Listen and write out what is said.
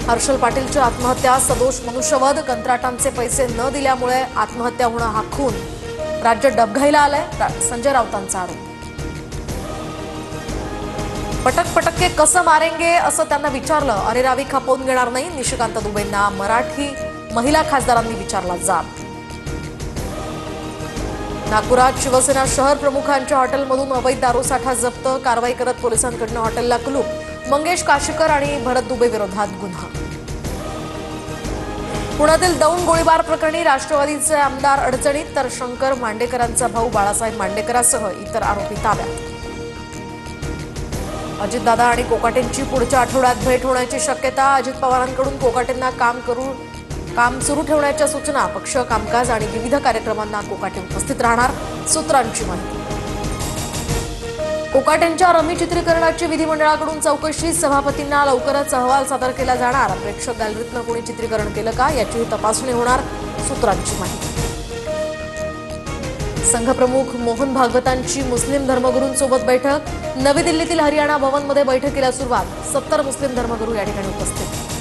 हर्षल पाटीलच्या आत्महत्या सदोष मनुष्यवध, कंत्राटांचे पैसे न दिल्यामुळे आत्महत्या होणं हा खून, राज्य डबघाईला आलंय, संजय राऊतांचा आरोप। पटक पटके कसं मारेंगे असं त्यांना विचारलं, अरेरावी खपवून घेणार नाही, निशिकांत दुबेंना मराठी महिला खासदारांनी विचारला जाब। नागपुरात शिवसेना शहर प्रमुखांच्या हॉटेलमधून अवैध दारूसाठा जप्त, कारवाई करत पोलिसांकडून हॉटेलला कुलूप, मंगेश काशीकर आणि भरत दुबे विरोधात गुन्हा। पुण्यातील दौंड गोळीबार प्रकरणी राष्ट्रवादीचे आमदार अडचणीत, तर शंकर मांडेकरांचा भाऊ बाळासाहेब मांडेकरांसह इतर आरोपी ताब्यात। अजितदादा आणि कोकाटेंची पुढच्या आठवड्यात भेट होण्याची शक्यता, अजित पवारांकडून कोकाटेंना काम सुरू ठेवण्याच्या सूचना, पक्ष कामकाज आणि विविध कार्यक्रमांना कोकाटे उपस्थित राहणार, सूत्रांची माहिती। कोकाटेंच्या रमी चित्रीकरणाची विधिमंडळाकडून चौकशी, सभापतींना लवकरच अहवाल सादर केला जाणार, प्रेक्षक गॅलरीतनं कोणी चित्रीकरण केलं का याचीही तपासणी होणार, सूत्रांची माहिती। संघप्रमुख मोहन भागवतांची मुस्लिम धर्मगुरूंसोबत बैठक, नवी दिल्लीतील हरियाणा भवनमध्ये बैठकीला सुरुवात, 70 मुस्लिम धर्मगुरू या ठिकाणी उपस्थित।